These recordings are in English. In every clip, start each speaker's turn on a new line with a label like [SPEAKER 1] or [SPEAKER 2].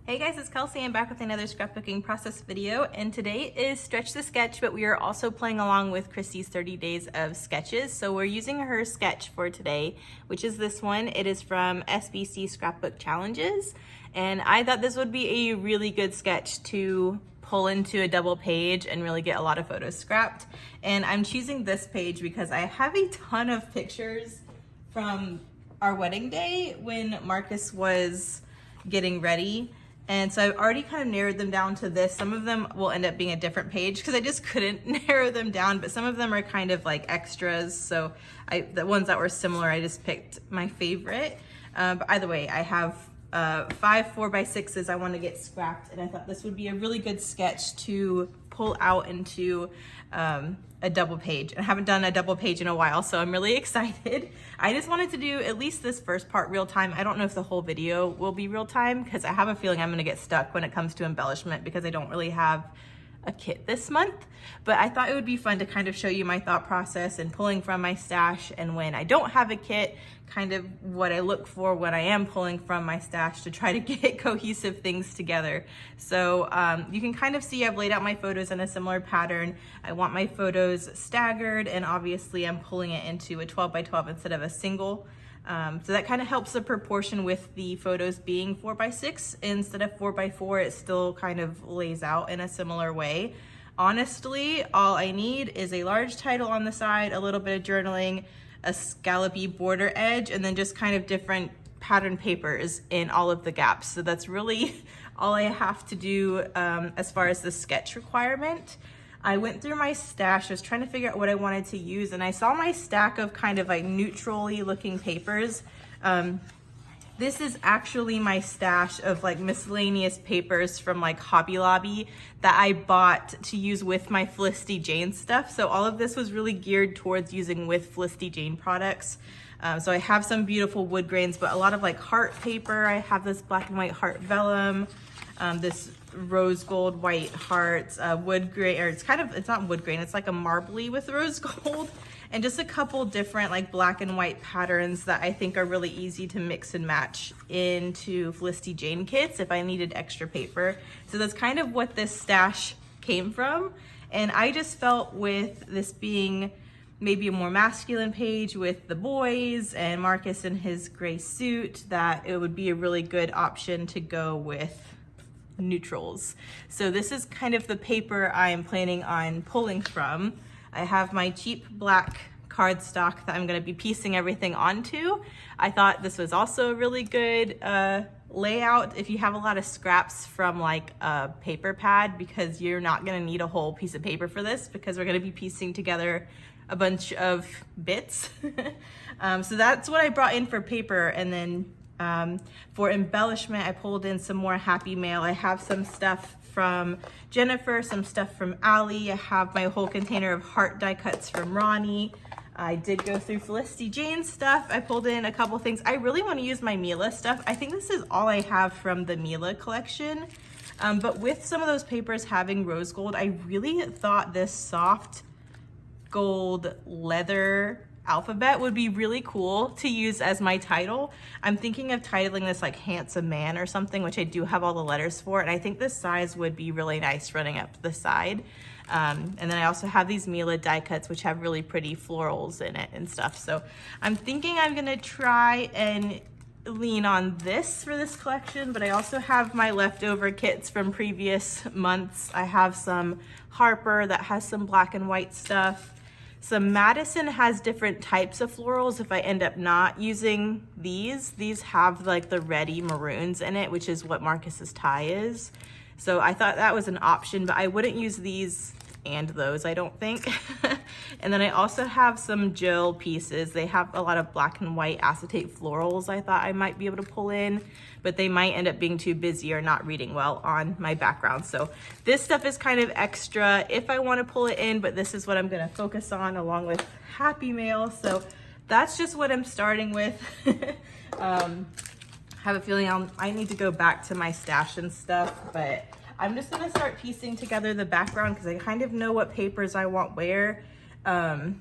[SPEAKER 1] Hey guys, it's Kelsey. I'm back with another scrapbooking process video, and today is Stretch the Sketch, but we are also playing along with Christy's 30 days of sketches. So we're using her sketch for today, which is this one. It is from SBC Scrapbook Challenges, and I thought this would be a really good sketch to pull into a double page and really get a lot of photos scrapped. And I'm choosing this page because I have a ton of pictures from our wedding day when Marcus was getting ready. And so I've already kind of narrowed them down to this. Some of them will end up being a different page because I just couldn't narrow them down, but some of them are kind of like extras. So the ones that were similar, I just picked my favorite. But either way, I have 5 4x6s I want to get scrapped, and I thought this would be a really good sketch to pull out into a double page. And I haven't done a double page in a while, so I'm really excited. I just wanted to do at least this first part real time. I don't know if the whole video will be real time because I have a feeling I'm gonna get stuck when it comes to embellishment because I don't really have a kit this month, but I thought it would be fun to kind of show you my thought process and pulling from my stash, and when I don't have a kit, kind of what I look for when I am pulling from my stash to try to get cohesive things together. So you can kind of see I've laid out my photos in a similar pattern. I want my photos staggered, and obviously I'm pulling it into a 12 by 12 instead of a single. So that kind of helps the proportion with the photos being 4 by 6 instead of 4 by 4. It still kind of lays out in a similar way. Honestly, all I need is a large title on the side, a little bit of journaling, a scallopy border edge, and then just kind of different pattern papers in all of the gaps. So that's really all I have to do as far as the sketch requirement. I went through my stash, I was trying to figure out what I wanted to use, and I saw my stack of kind of like neutrally looking papers. This is actually my stash of like miscellaneous papers from like Hobby Lobby that I bought to use with my Felicity Jane stuff. So all of this was really geared towards using with Felicity Jane products. So I have some beautiful wood grains, but a lot of like heart paper. I have this black and white heart vellum, this rose gold white hearts, wood grain, or it's not wood grain, it's like a marbly with rose gold, and just a couple different like black and white patterns that I think are really easy to mix and match into Felicity Jane kits if I needed extra paper. So that's kind of what this stash came from. And I just felt with this being maybe a more masculine page with the boys and Marcus in his gray suit, that it would be a really good option to go with neutrals. So this is kind of the paper I'm planning on pulling from. I have my cheap black cardstock that I'm going to be piecing everything onto. I thought this was also a really good layout if you have a lot of scraps from like a paper pad, because you're not going to need a whole piece of paper for this because we're going to be piecing together a bunch of bits. So that's what I brought in for paper. And then for embellishment, I pulled in some more Happy Mail. I have some stuff from Jennifer, some stuff from Allie. I have my whole container of heart die cuts from Ronnie. I did go through Felicity Jane stuff. I pulled in a couple things. I really want to use my Mila stuff. I think this is all I have from the Mila collection. But with some of those papers having rose gold, I really thought this soft gold leather alphabet would be really cool to use as my title. I'm thinking of titling this like Handsome Man or something, which I do have all the letters for, and I think this size would be really nice running up the side. And then I also have these Mila die cuts, which have really pretty florals in it and stuff. So I'm thinking I'm gonna try and lean on this for this collection, but I also have my leftover kits from previous months. I have some Harper that has some black and white stuff. Some Madison has different types of florals. If I end up not using these have like the reddy maroons in it, which is what Marcus's tie is. So I thought that was an option, but I wouldn't use these and those, I don't think. And then I also have some Jill pieces. They have a lot of black and white acetate florals I thought I might be able to pull in, but they might end up being too busy or not reading well on my background. So this stuff is kind of extra if I want to pull it in, but this is what I'm going to focus on along with Happy Mail. So that's just what I'm starting with. I have a feeling I need to go back to my stash and stuff, but I'm just gonna start piecing together the background because I kind of know what papers I want where, and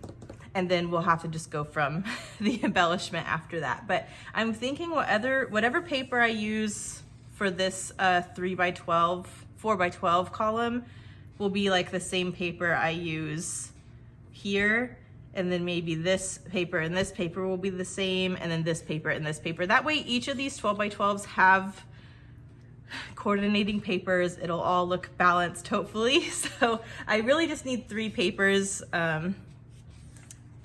[SPEAKER 1] then we'll have to just go from the embellishment after that. But I'm thinking whatever paper I use for this 4x12 column will be like the same paper I use here, and then maybe this paper and this paper will be the same, and then this paper and this paper. That way each of these 12x12s have coordinating papers. It'll all look balanced, hopefully. So I really just need 3 papers.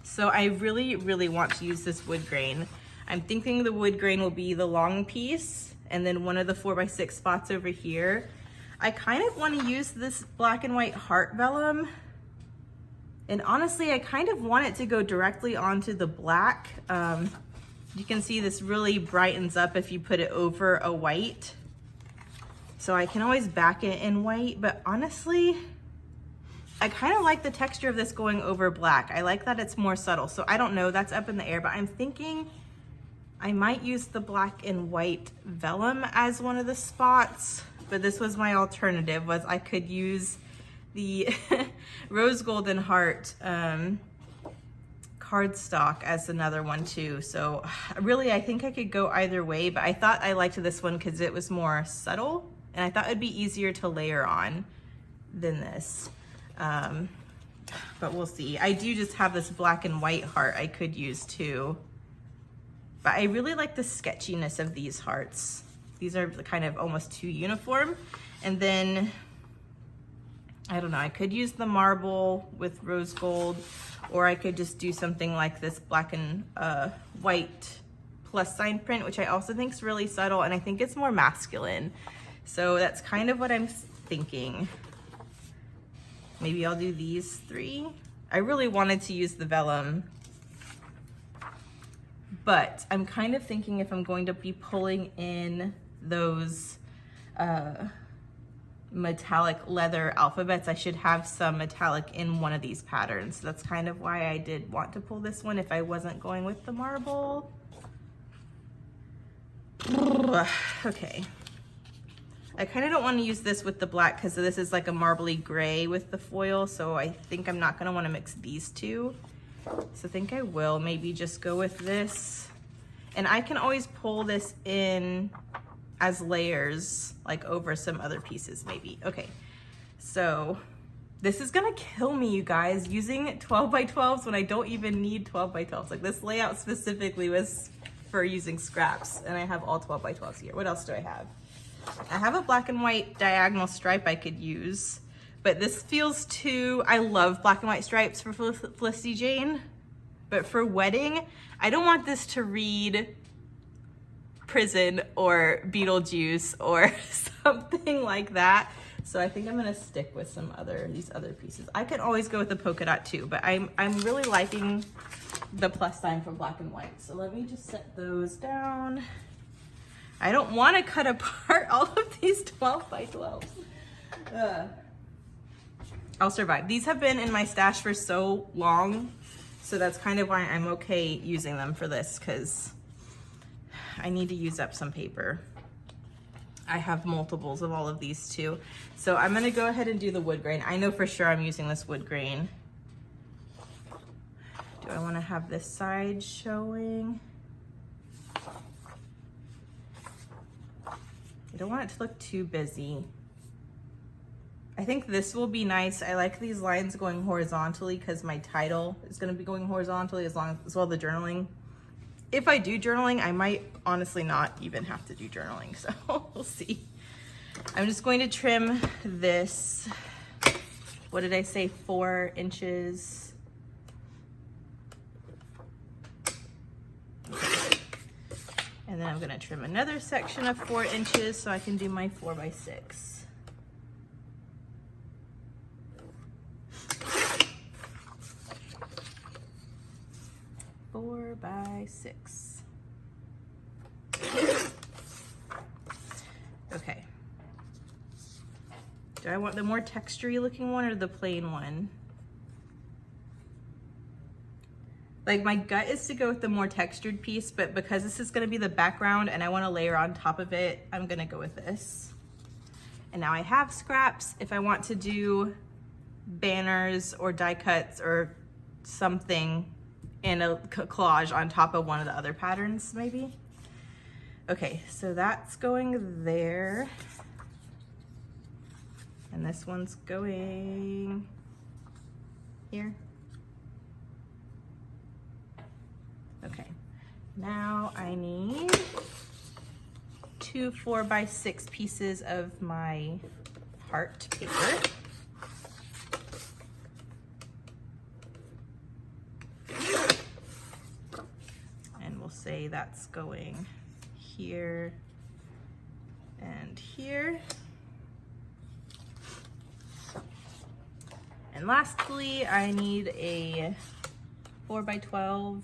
[SPEAKER 1] So I really want to use this wood grain. I'm thinking the wood grain will be the long piece, and then one of the 4x6 spots over here. I kind of want to use this black and white heart vellum. And honestly, I kind of want it to go directly onto the black. You can see this really brightens up if you put it over a white. So I can always back it in white, but honestly, I kind of like the texture of this going over black. I like that it's more subtle. So I don't know, that's up in the air, but I'm thinking I might use the black and white vellum as one of the spots, but this was my alternative, was I could use the rose gold and heart cardstock as another one too. So really, I think I could go either way, but I thought I liked this one because it was more subtle, and I thought it'd be easier to layer on than this. But we'll see. I do just have this black and white heart I could use too. But I really like the sketchiness of these hearts. These are kind of almost too uniform. And then, I don't know, I could use the marble with rose gold, or I could just do something like this black and white plus sign print, which I also think is really subtle, and I think it's more masculine. So that's kind of what I'm thinking. Maybe I'll do these 3. I really wanted to use the vellum, but I'm kind of thinking if I'm going to be pulling in those metallic leather alphabets, I should have some metallic in one of these patterns. That's kind of why I did want to pull this one if I wasn't going with the marble. Okay. I kind of don't want to use this with the black because this is like a marbly gray with the foil, so I think I'm not going to want to mix these two. So I think I will maybe just go with this. And I can always pull this in as layers, like over some other pieces maybe. Okay, so this is gonna kill me, you guys, using 12x12s when I don't even need 12x12s. Like, this layout specifically was for using scraps, and I have all 12x12s here. What else do I have? I have a black and white diagonal stripe I could use, but this feels too, I love black and white stripes for Felicity Jane, but for wedding, I don't want this to read prison or Beetlejuice or something like that. So I think I'm gonna stick with these other pieces. I can always go with the polka dot too, but I'm really liking the plus sign for black and white. So let me just set those down. I don't want to cut apart all of these 12x12s. I'll survive. These have been in my stash for so long, so that's kind of why I'm okay using them for this, because I need to use up some paper. I have multiples of all of these too. So I'm gonna go ahead and do the wood grain. I know for sure I'm using this wood grain. Do I wanna have this side showing? I don't want it to look too busy. I think this will be nice. I like these lines going horizontally because my title is gonna be going horizontally as well as the journaling. If I do journaling, I might honestly not even have to do journaling, so we'll see. I'm just going to trim this, what did I say, 4 inches. And then I'm gonna trim another section of 4 inches so I can do my 4x6. By 6. Okay. Do I want the more textury looking one or the plain one? Like, my gut is to go with the more textured piece, but because this is gonna be the background and I wanna layer on top of it, I'm gonna go with this. And now I have scraps if I want to do banners or die cuts or something in a collage on top of one of the other patterns, maybe. Okay, so that's going there. And this one's going here. Okay, now I need 2 4x6 pieces of my heart paper. And we'll say that's going here and here. And lastly, I need a 4x12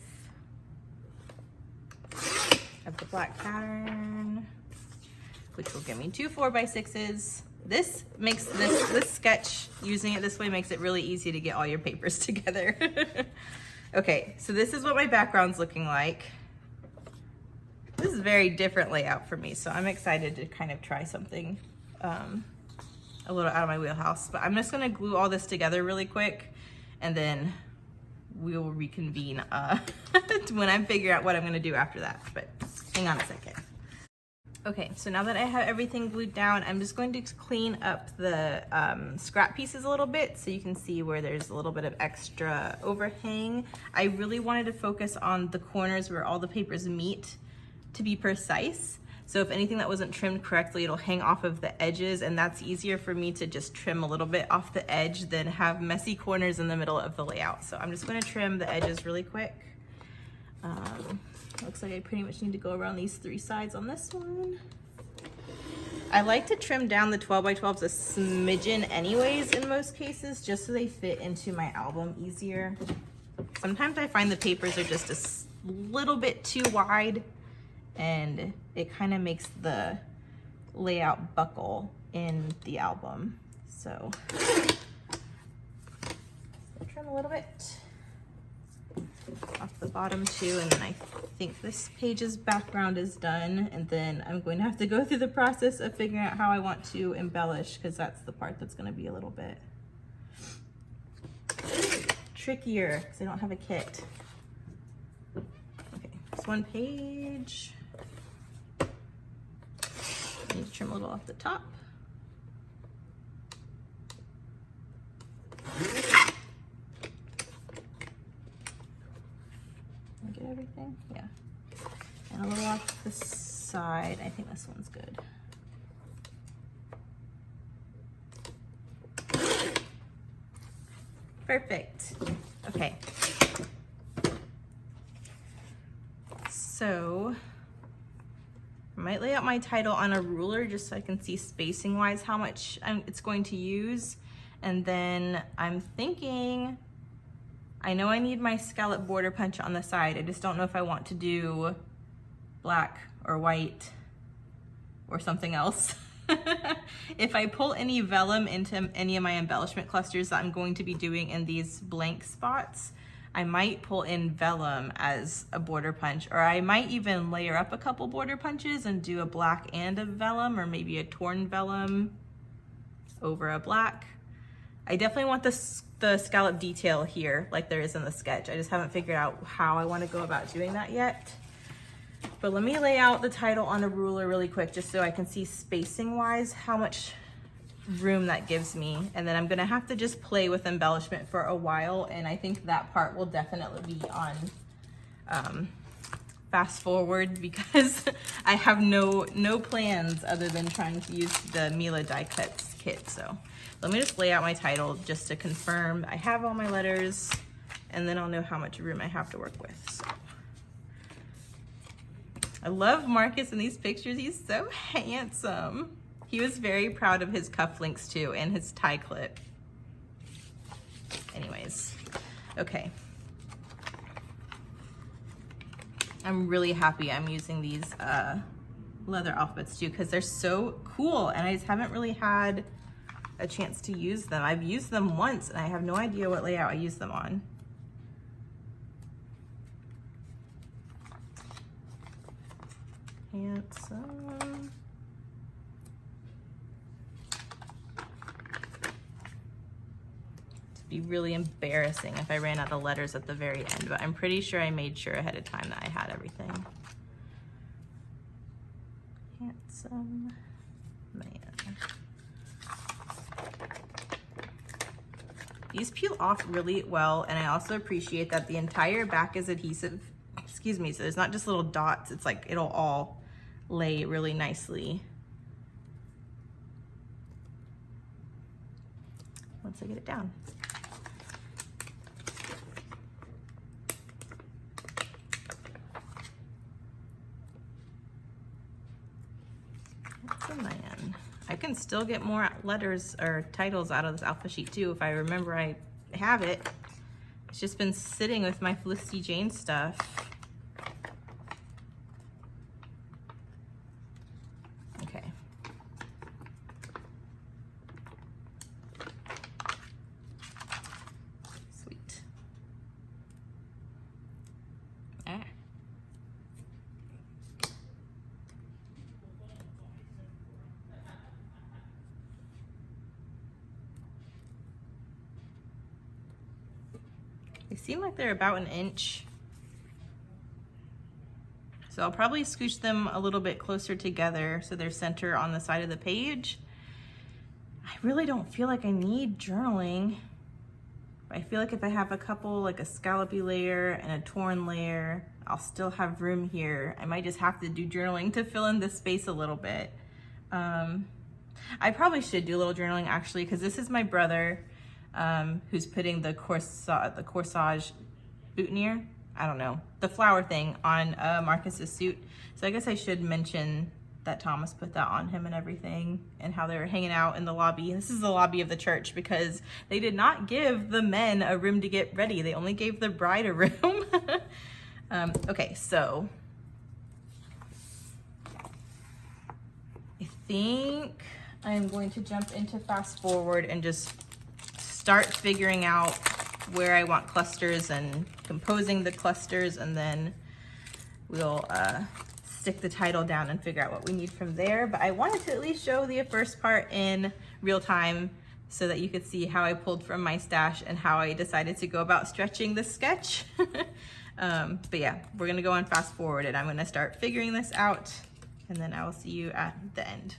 [SPEAKER 1] of the black pattern, which will give me 2 4x6s. This makes this sketch, using it this way, makes it really easy to get all your papers together. Okay, so this is what my background's looking like. This is a very different layout for me, so I'm excited to kind of try something a little out of my wheelhouse. But I'm just gonna glue all this together really quick, and then we will reconvene when I figure out what I'm gonna do after that. But hang on a second. Okay, so now that I have everything glued down, I'm just going to clean up the scrap pieces a little bit so you can see where there's a little bit of extra overhang. I really wanted to focus on the corners where all the papers meet to be precise. So if anything that wasn't trimmed correctly, it'll hang off of the edges, and that's easier for me to just trim a little bit off the edge than have messy corners in the middle of the layout. So I'm just gonna trim the edges really quick. Looks like I pretty much need to go around these 3 sides on this one. I like to trim down the 12x12s a smidgen anyways in most cases, just so they fit into my album easier. Sometimes I find the papers are just a little bit too wide, and it kind of makes the layout buckle in the album. So I'll trim a little bit off the bottom too, and then I think this page's background is done, and then I'm going to have to go through the process of figuring out how I want to embellish, because that's the part that's going to be a little bit trickier because I don't have a kit. Okay, this one page. I need to trim a little off the top. Get everything? Yeah. And a little off the side. I think this one's good. Perfect. Okay. So I might lay out my title on a ruler just so I can see spacing wise how much it's going to use. And then I'm thinking, I know I need my scallop border punch on the side. I just don't know if I want to do black or white or something else. If I pull any vellum into any of my embellishment clusters that I'm going to be doing in these blank spots, I might pull in vellum as a border punch, or I might even layer up a couple border punches and do a black and a vellum, or maybe a torn vellum over a black. I definitely want the scallop detail here like there is in the sketch. I just haven't figured out how I want to go about doing that yet. But let me lay out the title on a ruler really quick just so I can see spacing wise how much room that gives me. And then I'm gonna have to just play with embellishment for a while, and I think that part will definitely be on fast forward because I have no plans other than trying to use the Mila die cuts kit. So let me just lay out my title just to confirm I have all my letters, and then I'll know how much room I have to work with. So I love Marcus in these pictures. He's so handsome. He was very proud of his cufflinks too and his tie clip. Anyways, okay. I'm really happy I'm using these leather alphabets too because they're so cool, and I just haven't really had a chance to use them. I've used them once and I have no idea what layout I use them on. Handsome. It'd be really embarrassing if I ran out of letters at the very end, but I'm pretty sure I made sure ahead of time that I had everything. Awesome man. These peel off really well, and I also appreciate that the entire back is adhesive. Excuse me, so there's not just little dots, it's like it'll all lay really nicely once I get it down. That's a man. I can still get more letters or titles out of this alpha sheet too if I remember I have it. It's just been sitting with my Felicity Jane stuff. Okay. Sweet. Ah. They seem like they're about an inch. So I'll probably scooch them a little bit closer together so they're center on the side of the page. I really don't feel like I need journaling. I feel like if I have a couple, like a scallopy layer and a torn layer, I'll still have room here. I might just have to do journaling to fill in this space a little bit. I probably should do a little journaling actually, because this is my brother who's putting the corsage boutonniere, I don't know, the flower thing on Marcus's suit. So I guess I should mention that Thomas put that on him and everything, and how they were hanging out in the lobby. This is the lobby of the church because they did not give the men a room to get ready. They only gave the bride a room. Okay, so I think I'm going to jump into fast forward and just start figuring out where I want clusters and composing the clusters, and then we'll stick the title down and figure out what we need from there. But I wanted to at least show the first part in real time so that you could see how I pulled from my stash and how I decided to go about stretching this sketch. But yeah, we're gonna go on fast forward and I'm gonna start figuring this out, and then I will see you at the end.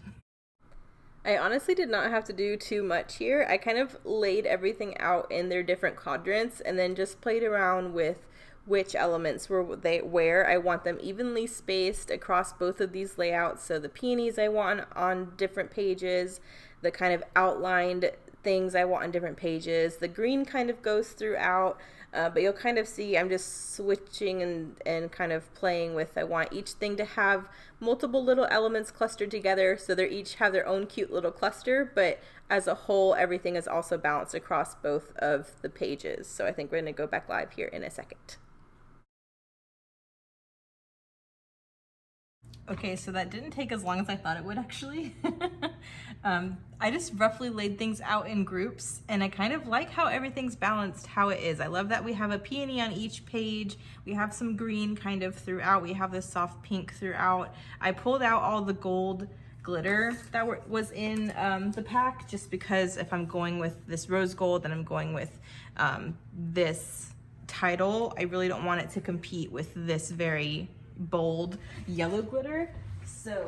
[SPEAKER 1] I honestly did not have to do too much here. I kind of laid everything out in their different quadrants and then just played around with which elements were where. I want them evenly spaced across both of these layouts. So the peonies I want on different pages, the kind of outlined things I want on different pages. The green kind of goes throughout, but you'll kind of see I'm just switching and kind of playing with, I want each thing to have multiple little elements clustered together so they each have their own cute little cluster, but as a whole everything is also balanced across both of the pages. So I think we're going to go back live here in a second. Okay, so that didn't take as long as I thought it would actually. I just roughly laid things out in groups, and I kind of like how everything's balanced how it is. I love that we have a peony on each page. We have some green kind of throughout. We have this soft pink throughout. I pulled out all the gold glitter that was in the pack, just because if I'm going with this rose gold and I'm going with this title, I really don't want it to compete with this very bold yellow glitter. So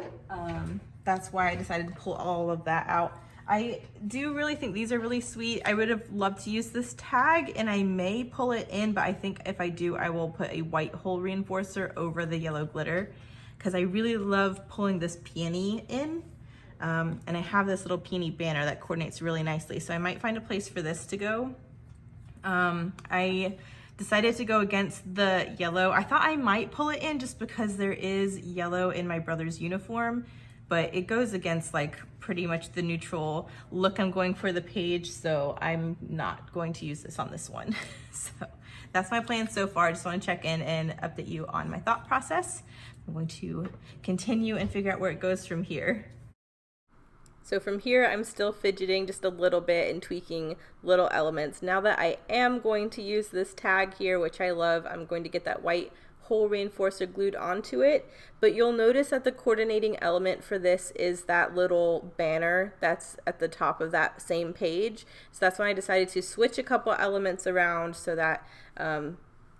[SPEAKER 1] that's why I decided to pull all of that out. I do really think these are really sweet. I would have loved to use this tag, and I may pull it in, but I think if I do, I will put a white hole reinforcer over the yellow glitter, because I really love pulling this peony in. And I have this little peony banner that coordinates really nicely, so I might find a place for this to go. I decided to go against the yellow. I thought I might pull it in just because there is yellow in my brother's uniform, but it goes against like pretty much the neutral look I'm going for the page, so I'm not going to use this on this one. So that's my plan so far. I just want to check in and update you on my thought process. I'm going to continue and figure out where it goes from here. So from here, I'm still fidgeting just a little bit and tweaking little elements. Now that I am going to use this tag here, which I love, I'm going to get that white hole reinforcer glued onto it. But you'll notice that the coordinating element for this is that little banner that's at the top of that same page. So that's when I decided to switch a couple elements around so that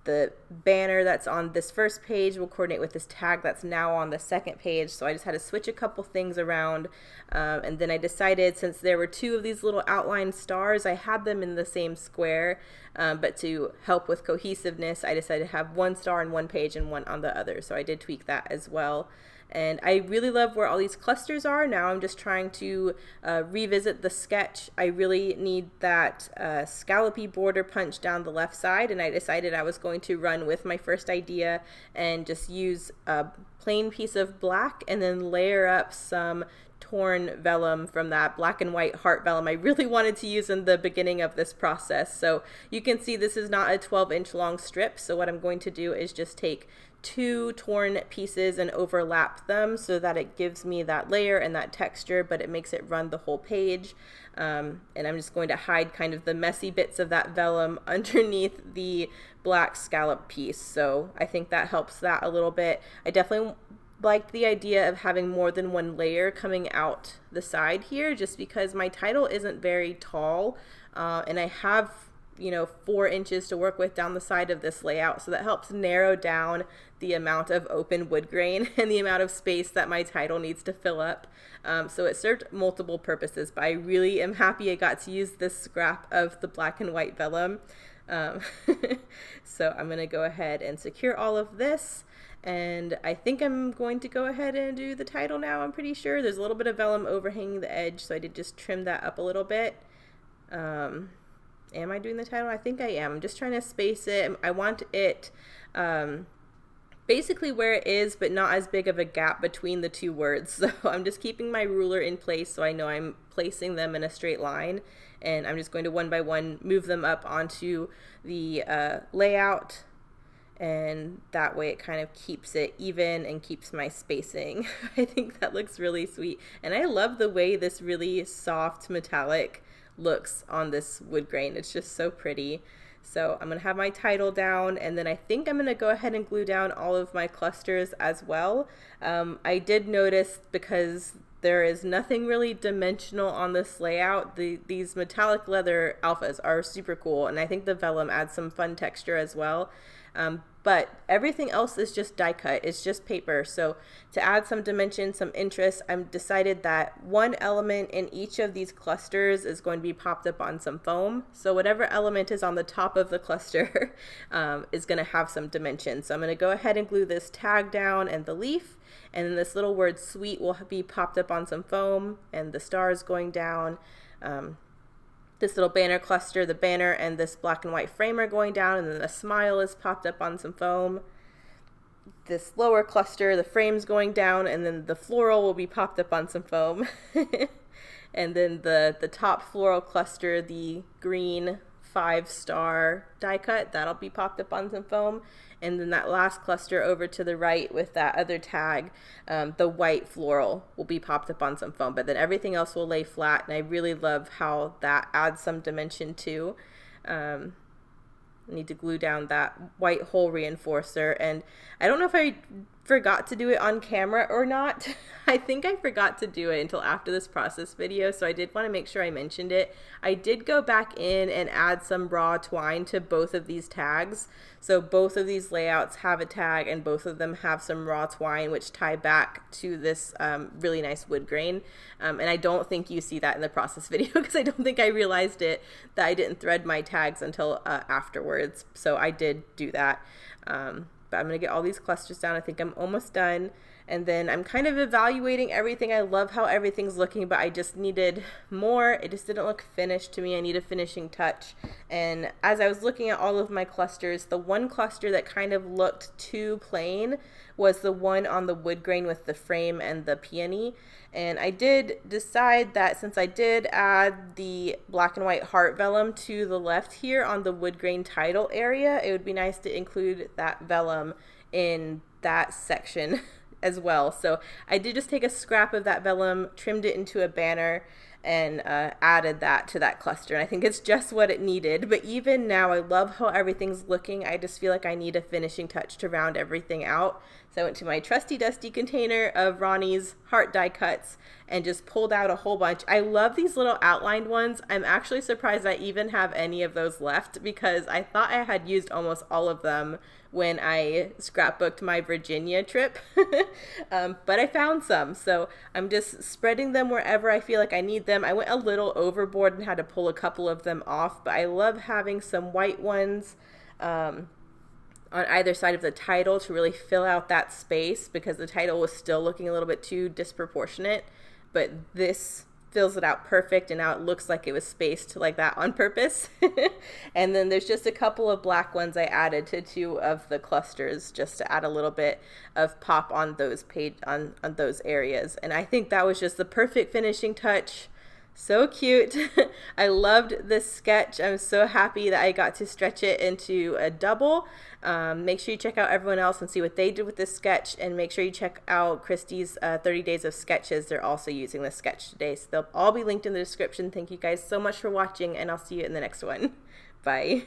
[SPEAKER 1] the banner that's on this first page will coordinate with this tag that's now on the second page. So I just had to switch a couple things around. And then I decided, since there were two of these little outline stars, I had them in the same square. But to help with cohesiveness, I decided to have one star on one page and one on the other. So I did tweak that as well. And I really love where all these clusters are. Now I'm just trying to revisit the sketch. I really need that scallopy border punch down the left side, and I decided I was going to run with my first idea and just use a plain piece of black and then layer up some torn vellum from that black and white heart vellum I really wanted to use in the beginning of this process. So you can see this is not a 12-inch long strip, so what I'm going to do is just take two torn pieces and overlap them so that it gives me that layer and that texture, but it makes it run the whole page. And I'm just going to hide kind of the messy bits of that vellum underneath the black scallop piece. So I think that helps that a little bit. I definitely liked the idea of having more than one layer coming out the side here, just because my title isn't very tall, and I have 4 inches to work with down the side of this layout. So that helps narrow down the amount of open wood grain and the amount of space that my title needs to fill up. So it served multiple purposes, but I really am happy I got to use this scrap of the black and white vellum. So I'm going to go ahead and secure all of this. And I think I'm going to go ahead and do the title now. I'm pretty sure there's a little bit of vellum overhanging the edge, so I did just trim that up a little bit. Am I doing the title? I think I am. I'm just trying to space it. I want it basically where it is, but not as big of a gap between the two words. So I'm just keeping my ruler in place so I know I'm placing them in a straight line. And I'm just going to one by one move them up onto the layout. And that way it kind of keeps it even and keeps my spacing. I think that looks really sweet. And I love the way this really soft metallic looks on this wood grain. It's just so pretty. So I'm going to have my title down, and then I think I'm going to go ahead and glue down all of my clusters as well. I did notice, because there is nothing really dimensional on this layout, these metallic leather alphas are super cool, and I think the vellum adds some fun texture as well. But everything else is just die cut. It's just paper. So to add some dimension, some interest, I've decided that one element in each of these clusters is going to be popped up on some foam. So whatever element is on the top of the cluster is going to have some dimension. So I'm going to go ahead and glue this tag down and the leaf, and then this little word sweet will be popped up on some foam, and the stars going down. This little banner cluster, the banner and this black and white frame are going down, and then the smile is popped up on some foam. This lower cluster, the frame's going down, and then the floral will be popped up on some foam. And then the top floral cluster, the green 5-star die cut, that'll be popped up on some foam. And then that last cluster over to the right with that other tag, the white floral will be popped up on some foam, but then everything else will lay flat, and I really love how that adds some dimension too. I need to glue down that white hole reinforcer, and I don't know if I forgot to do it on camera or not. I think I forgot to do it until after this process video, so I did want to make sure I mentioned it. I did go back in and add some raw twine to both of these tags. So both of these layouts have a tag, and both of them have some raw twine which tie back to this really nice wood grain. And I don't think you see that in the process video, because I don't think I realized that I didn't thread my tags until afterwards. So I did do that. But I'm going to get all these clusters down. I think I'm almost done. And then I'm kind of evaluating everything. I love how everything's looking, but I just needed more. It just didn't look finished to me. I need a finishing touch. And as I was looking at all of my clusters, the one cluster that kind of looked too plain was the one on the wood grain with the frame and the peony. And I did decide that since I did add the black and white heart vellum to the left here on the wood grain title area, it would be nice to include that vellum in that section as well. So I did just take a scrap of that vellum, trimmed it into a banner, and added that to that cluster. And I think it's just what it needed. But even now, I love how everything's looking. I just feel like I need a finishing touch to round everything out. So I went to my trusty dusty container of Ronnie's heart die cuts and just pulled out a whole bunch. I love these little outlined ones. I'm actually surprised I even have any of those left, because I thought I had used almost all of them when I scrapbooked my Virginia trip. But I found some, so I'm just spreading them wherever I feel like I need them. I went a little overboard and had to pull a couple of them off, but I love having some white ones on either side of the title to really fill out that space, because the title was still looking a little bit too disproportionate, but this fills it out perfect, and now it looks like it was spaced like that on purpose. And then there's just a couple of black ones I added to 2 of the clusters just to add a little bit of pop on those on those areas. And I think that was just the perfect finishing touch. So cute. I loved this sketch. I'm so happy that I got to stretch it into a double. Make sure you check out everyone else and see what they did with this sketch, and make sure you check out Christy's 30 days of sketches. They're also using this sketch today, so they'll all be linked in the description. Thank you guys so much for watching, and I'll see you in the next one. Bye.